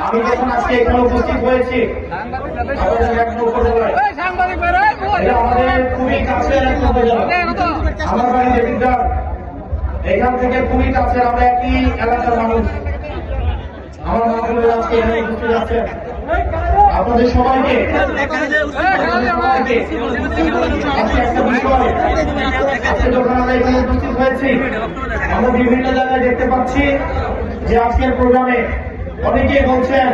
আমি যখন আজকে এখানে উপস্থিত হয়েছি এটা আমাদের খুবই কাছের একটা উপজেলা। আমার বাড়ি দেবিদ্বার, এখান থেকে খুবই কাছে, আমরা একই এলাকার মানুষ। আমার মাহবুবের আজকে এখানে উপস্থিত আছেন। আপনাদের সবাইকে আজকে একটা বিষয়, আজকে যখন আমরা এখানে উপস্থিত হয়েছি, আমরা বিভিন্ন জায়গায় দেখতে পাচ্ছি যে আজকের প্রোগ্রামে অনেকেই বলছেন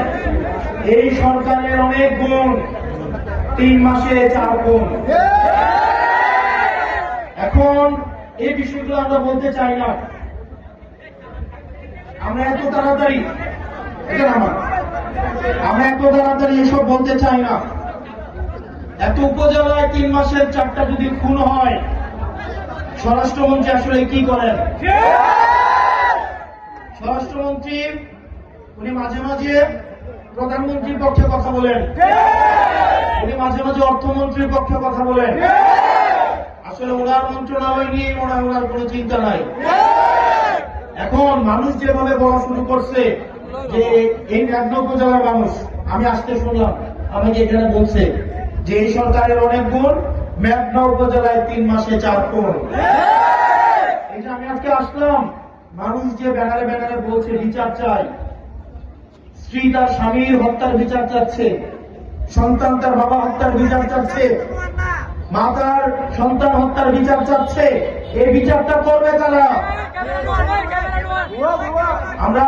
এই সরকারের অনেক গুণ, 3 মাসে 4 গুণ। এখন এই বিষয়গুলো আমরা বলতে চাই না। আমরা এত তাড়াতাড়ি এসব বলতে চাই না। এত উপজেলায় 3 মাসের 4টা যদি খুন হয়, স্বরাষ্ট্রমন্ত্রী আসলে কি করেন? স্বরাষ্ট্রমন্ত্রী উনি মাঝে মাঝে প্রধানমন্ত্রীর পক্ষে কথা বলেন, উনি মাঝে মাঝে অর্থমন্ত্রীর পক্ষে কথা বলেন। আসলে ওনার মন্ত্রণালয় নিয়ে ওনার কোনো চিন্তা নাই। এখন মানুষ যেভাবে বলা শুরু করছে যে এই মেঘনা উপজেলার মানুষ, আমি আসতে শুনলাম আমাকে এখানে বলছে যে এই সরকারের অনেক গুণ, মেঘনা উপজেলায় 3 মাসে 4 গুণ। এই যে আমি আজকে আসলাম, মানুষ যে ব্যানারে ব্যানারে বলছে বিচার চাই, স্ত্রী তার স্বামীর হত্যার বিচার চাচ্ছে, সন্তান তার বাবা হত্যার বিচার চাচ্ছে, মা তার সন্তান হত্যার বিচার চাচ্ছে, এই বিচারটা করবে কারা? আমরা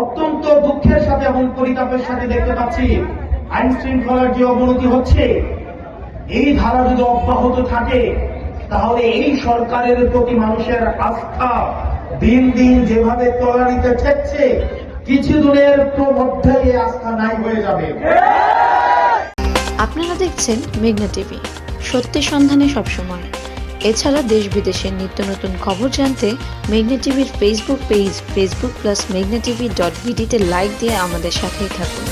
অত্যন্ত দুঃখের সাথে এবং পরিতাপের সাথে দেখতে পাচ্ছি আইন শৃঙ্খলার যে অবনতি হচ্ছে, এই ধারা যদি অব্যাহত থাকে তাহলে এই সরকারের প্রতি মানুষের আস্থা দিন দিন যেভাবে তলানিতে ঠেকছে, কিছুদিনের মধ্যে এই আস্থা নাই হয়ে যাবে। আপনারা দেখছেন মেঘনা টিভি, সত্যি সন্ধানে সবসময়। এছাড়া দেশ বিদেশের নিত্য নতুন খবর জানতে মেঘনা টিভির ফেসবুক পেজ facebook+meghna tv.bd তে লাইক দিয়ে আমাদের সাথেই থাকুন।